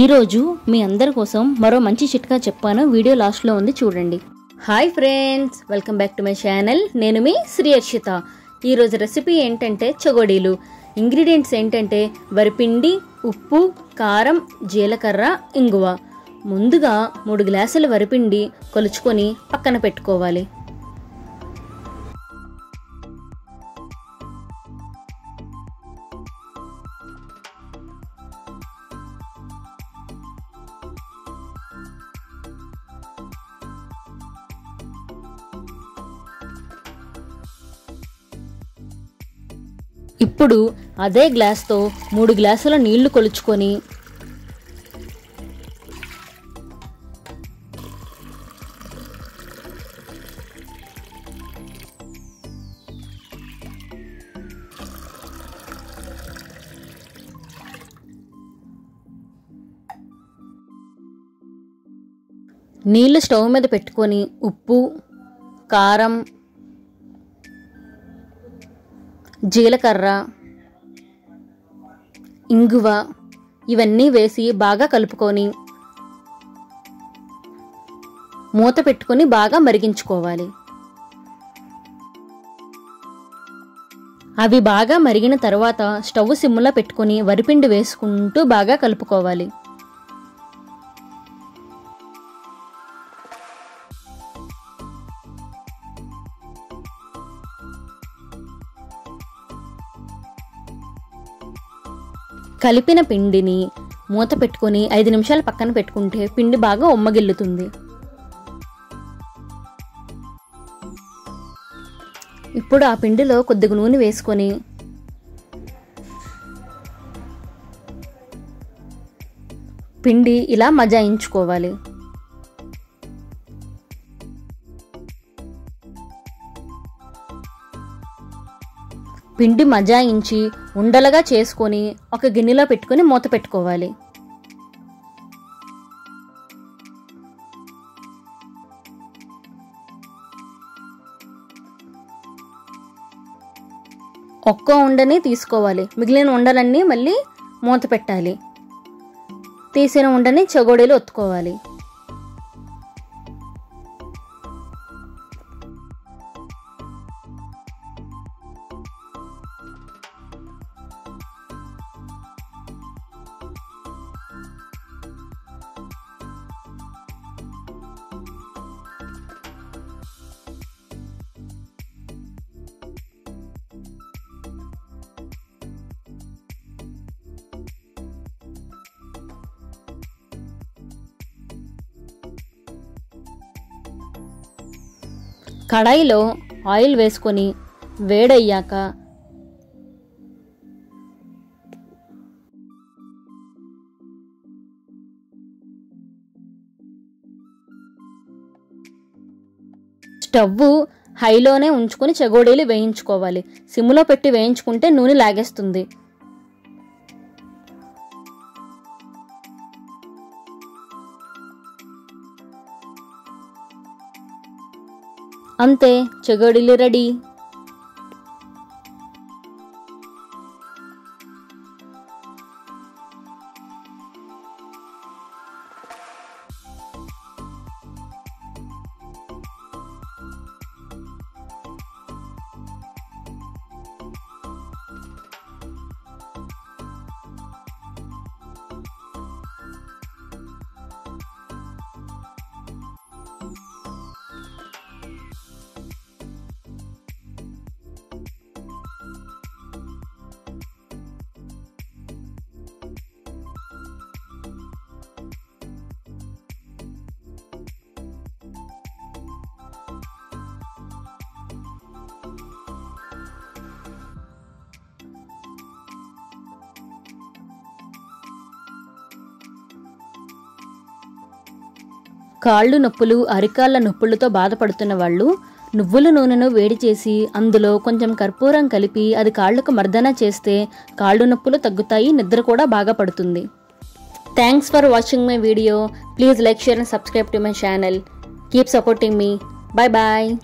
ఈరోజు మీ అందరి కోసం మరో మంచి చిట్కా చెప్పాను. వీడియో లాస్ట్లో ఉంది చూడండి. Hi friends, welcome back to my channel. నేను మీ శ్రీ హర్షిత. ఈరోజు రెసిపీ ఏంటంటే చగోడీలు. ఇంగ్రీడియంట్స్ ఏంటంటే వరిపిండి, ఉప్పు, కారం, జీలకర్ర, ఇంగువ. ముందుగా 3 గ్లాసుల వరిపిండి కొలుచుకొని పక్కన పెట్టుకోవాలి. ఇప్పుడు అదే గ్లాస్తో 3 గ్లాసుల నీళ్లు కొలుచుకొని నీళ్లు స్టవ్ మీద పెట్టుకొని ఉప్పు, కారం, జీలకర్ర, ఇంగువ ఇవన్నీ వేసి బాగా కలుపుకొని మూత పెట్టుకొని బాగా మరిగించుకోవాలి. అవి బాగా మరిగిన తర్వాత స్టవ్ సిమ్లో పెట్టుకొని వరిపిండి వేసుకుంటూ బాగా కలుపుకోవాలి. కలిపిన పిండిని మూత పెట్టుకొని 5 నిమిషాలు పక్కన పెట్టుకుంటే పిండి బాగా ఉమ్మగిల్లుతుంది. ఇప్పుడు ఆ పిండిలో కొద్దిగా నూనె వేసుకొని పిండి ఇలా మజాయించుకోవాలి. పిండి మజాయించి ఉండలుగా చేసుకొని ఒక గిన్నెలో పెట్టుకొని మూత పెట్టుకోవాలి. ఒక్క ఉండని తీసుకోవాలి. మిగిలిన ఉండలన్నీ మళ్ళీ మూత పెట్టాలి. తీసిన ఉండని చగోడీలు ఒత్తుకోవాలి. కడాయిలో ఆయిల్ వేసుకొని వేడయ్యాక స్టవ్ హైలోనే ఉంచుకొని చగోడీలు వేయించుకోవాలి. సిమ్లో పెట్టి వేయించుకుంటే నూనె లాగేస్తుంది. అంతే, చగోడీలు రెడీ. కాళ్ళు నొప్పులు, అరికాళ్ళ నొప్పులతో బాధపడుతున్న వాళ్ళు నువ్వుల నూనెను వేడి చేసి అందులో కొంచెం కర్పూరం కలిపి అది కాళ్ళకు మర్దన చేస్తే కాళ్ళు నొప్పులు తగ్గుతాయి, నిద్ర కూడా బాగా పడుతుంది. Thanks for watching my video. Please like, share and subscribe to my channel. Keep supporting me. Bye bye.